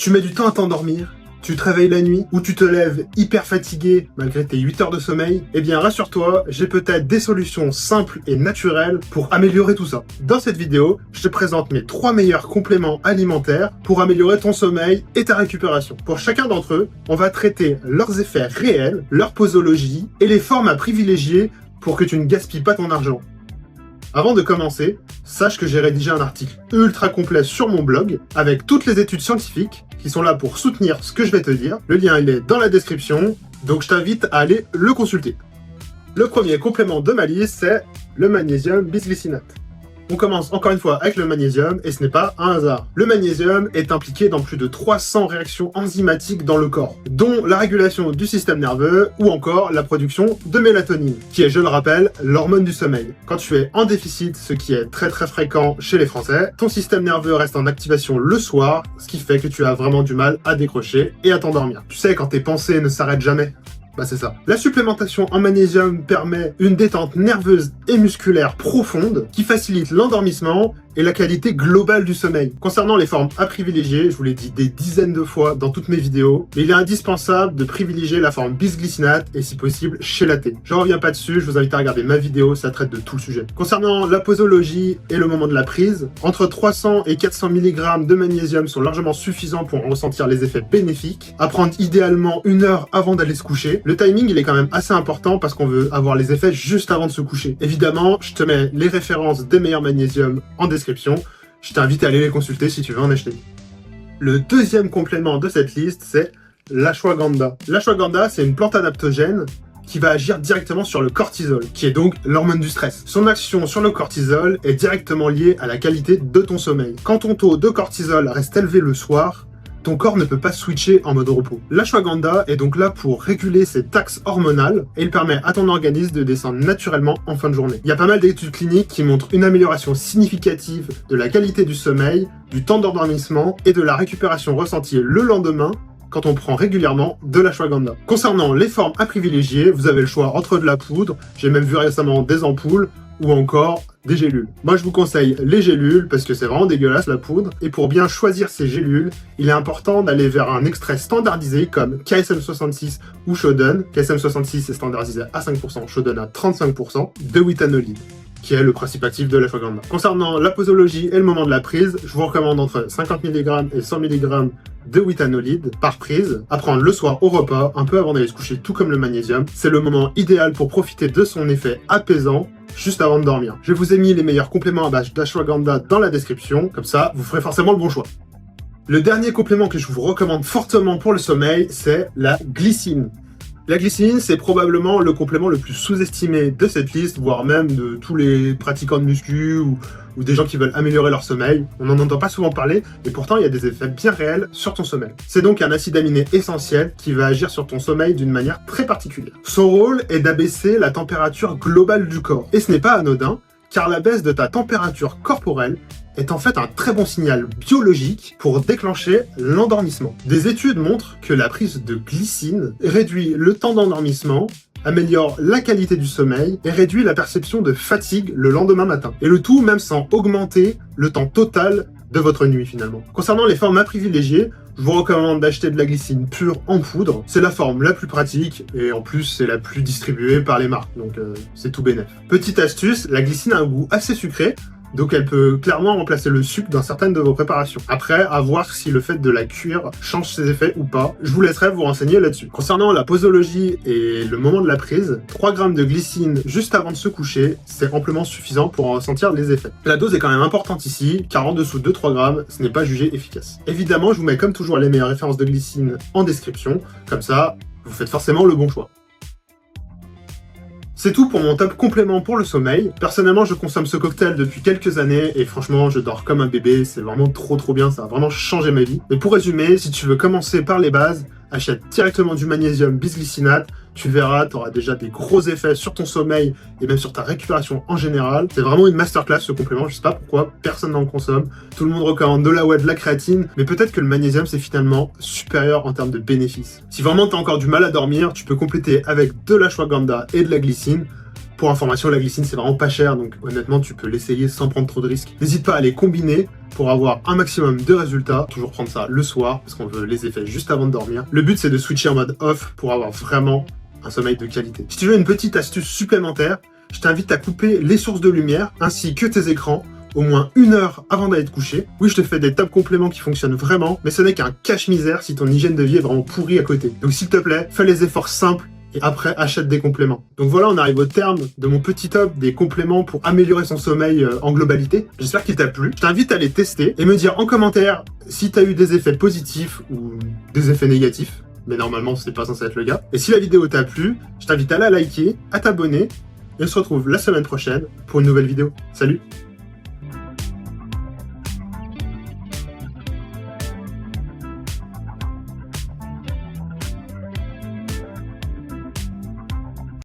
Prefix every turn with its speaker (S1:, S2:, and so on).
S1: Tu mets du temps à t'endormir, tu te réveilles la nuit, ou tu te lèves hyper fatigué malgré tes 8 heures de sommeil, eh bien rassure-toi, j'ai peut-être des solutions simples et naturelles pour améliorer tout ça. Dans cette vidéo, je te présente mes 3 meilleurs compléments alimentaires pour améliorer ton sommeil et ta récupération. Pour chacun d'entre eux, on va traiter leurs effets réels, leur posologie et les formes à privilégier pour que tu ne gaspilles pas ton argent. Avant de commencer, sache que j'ai rédigé un article ultra complet sur mon blog avec toutes les études scientifiques qui sont là pour soutenir ce que je vais te dire. Le lien il est dans la description, donc je t'invite à aller le consulter. Le premier complément de ma liste, c'est le magnésium bisglycinate. On commence encore une fois avec le magnésium et ce n'est pas un hasard. Le magnésium est impliqué dans plus de 300 réactions enzymatiques dans le corps, dont la régulation du système nerveux ou encore la production de mélatonine, qui est, je le rappelle, l'hormone du sommeil. Quand tu es en déficit, ce qui est très fréquent chez les Français, ton système nerveux reste en activation le soir, ce qui fait que tu as vraiment du mal à décrocher et à t'endormir. Tu sais, quand tes pensées ne s'arrêtent jamais. Bah c'est ça. La supplémentation en magnésium permet une détente nerveuse et musculaire profonde qui facilite l'endormissement et la qualité globale du sommeil. Concernant les formes à privilégier, je vous l'ai dit des dizaines de fois dans toutes mes vidéos, mais il est indispensable de privilégier la forme bisglycinate et si possible chélatée. Je reviens pas dessus, je vous invite à regarder ma vidéo, ça traite de tout le sujet. Concernant la posologie et le moment de la prise, entre 300 et 400 mg de magnésium sont largement suffisants pour en ressentir les effets bénéfiques. À prendre idéalement 1 heure avant d'aller se coucher. Le timing il est quand même assez important parce qu'on veut avoir les effets juste avant de se coucher. Évidemment, je te mets les références des meilleurs magnésiums en description. Je t'invite à aller les consulter si tu veux en acheter. Le deuxième complément de cette liste, c'est l'ashwagandha. L'ashwagandha, c'est une plante adaptogène qui va agir directement sur le cortisol, qui est donc l'hormone du stress. Son action sur le cortisol est directement liée à la qualité de ton sommeil. Quand ton taux de cortisol reste élevé le soir, ton corps ne peut pas switcher en mode repos. L'ashwagandha est donc là pour réguler cet axe hormonal et il permet à ton organisme de descendre naturellement en fin de journée. Il y a pas mal d'études cliniques qui montrent une amélioration significative de la qualité du sommeil, du temps d'endormissement et de la récupération ressentie le lendemain quand on prend régulièrement de l'ashwagandha. Concernant les formes à privilégier, vous avez le choix entre de la poudre, j'ai même vu récemment des ampoules, ou encore des gélules. Moi je vous conseille les gélules parce que c'est vraiment dégueulasse la poudre et pour bien choisir ces gélules, il est important d'aller vers un extrait standardisé comme KSM66 ou Shodan. KSM66 est standardisé à 5%, Shodan à 35% de withanolide, qui est le principe actif de l'ashwagandha. Concernant la posologie et le moment de la prise, je vous recommande entre 50 mg et 100 mg de withanolide par prise, à prendre le soir au repas, un peu avant d'aller se coucher, tout comme le magnésium. C'est le moment idéal pour profiter de son effet apaisant juste avant de dormir. Je vous ai mis les meilleurs compléments à base d'ashwagandha dans la description, comme ça vous ferez forcément le bon choix. Le dernier complément que je vous recommande fortement pour le sommeil, c'est la glycine. La glycine, c'est probablement le complément le plus sous-estimé de cette liste, voire même de tous les pratiquants de muscu ou des gens qui veulent améliorer leur sommeil. On n'en entend pas souvent parler, et pourtant il y a des effets bien réels sur ton sommeil. C'est donc un acide aminé essentiel qui va agir sur ton sommeil d'une manière très particulière. Son rôle est d'abaisser la température globale du corps. Et ce n'est pas anodin, car la baisse de ta température corporelle est en fait un très bon signal biologique pour déclencher l'endormissement. Des études montrent que la prise de glycine réduit le temps d'endormissement, améliore la qualité du sommeil et réduit la perception de fatigue le lendemain matin. Et le tout même sans augmenter le temps total de votre nuit finalement. Concernant les formes à privilégier, je vous recommande d'acheter de la glycine pure en poudre. C'est la forme la plus pratique et en plus c'est la plus distribuée par les marques, donc c'est tout bénef. Petite astuce, la glycine a un goût assez sucré, donc elle peut clairement remplacer le sucre dans certaines de vos préparations. Après, à voir si le fait de la cuire change ses effets ou pas. Je vous laisserai vous renseigner là-dessus. Concernant la posologie et le moment de la prise, 3 g de glycine juste avant de se coucher, c'est amplement suffisant pour en ressentir les effets. La dose est quand même importante ici, car en dessous de 3 g, ce n'est pas jugé efficace. Évidemment, je vous mets comme toujours les meilleures références de glycine en description, comme ça, vous faites forcément le bon choix. C'est tout pour mon top complément pour le sommeil. Personnellement, je consomme ce cocktail depuis quelques années et franchement, je dors comme un bébé. C'est vraiment trop bien, ça a vraiment changé ma vie. Mais pour résumer, si tu veux commencer par les bases, achète directement du magnésium bisglycinate. Tu verras, tu auras déjà des gros effets sur ton sommeil et même sur ta récupération en général. C'est vraiment une masterclass ce complément, je sais pas pourquoi, personne n'en consomme. Tout le monde recommande de la whey, de la créatine, mais peut-être que le magnésium c'est finalement supérieur en termes de bénéfices. Si vraiment tu as encore du mal à dormir, tu peux compléter avec de l'ashwagandha et de la glycine. Pour information, la glycine c'est vraiment pas cher, donc honnêtement tu peux l'essayer sans prendre trop de risques. N'hésite pas à les combiner pour avoir un maximum de résultats. Toujours prendre ça le soir parce qu'on veut les effets juste avant de dormir. Le but c'est de switcher en mode off pour avoir vraiment un sommeil de qualité. Si tu veux une petite astuce supplémentaire, je t'invite à couper les sources de lumière ainsi que tes écrans au moins 1 heure avant d'aller te coucher. Oui, je te fais des top compléments qui fonctionnent vraiment, mais ce n'est qu'un cache-misère si ton hygiène de vie est vraiment pourrie à côté. Donc s'il te plaît, fais les efforts simples et après achète des compléments. Donc voilà, on arrive au terme de mon petit top des compléments pour améliorer son sommeil en globalité. J'espère qu'il t'a plu. Je t'invite à les tester et me dire en commentaire si t'as eu des effets positifs ou des effets négatifs. Mais normalement, c'est pas censé être le cas. Et si la vidéo t'a plu, je t'invite à la liker, à t'abonner, et on se retrouve la semaine prochaine pour une nouvelle vidéo. Salut!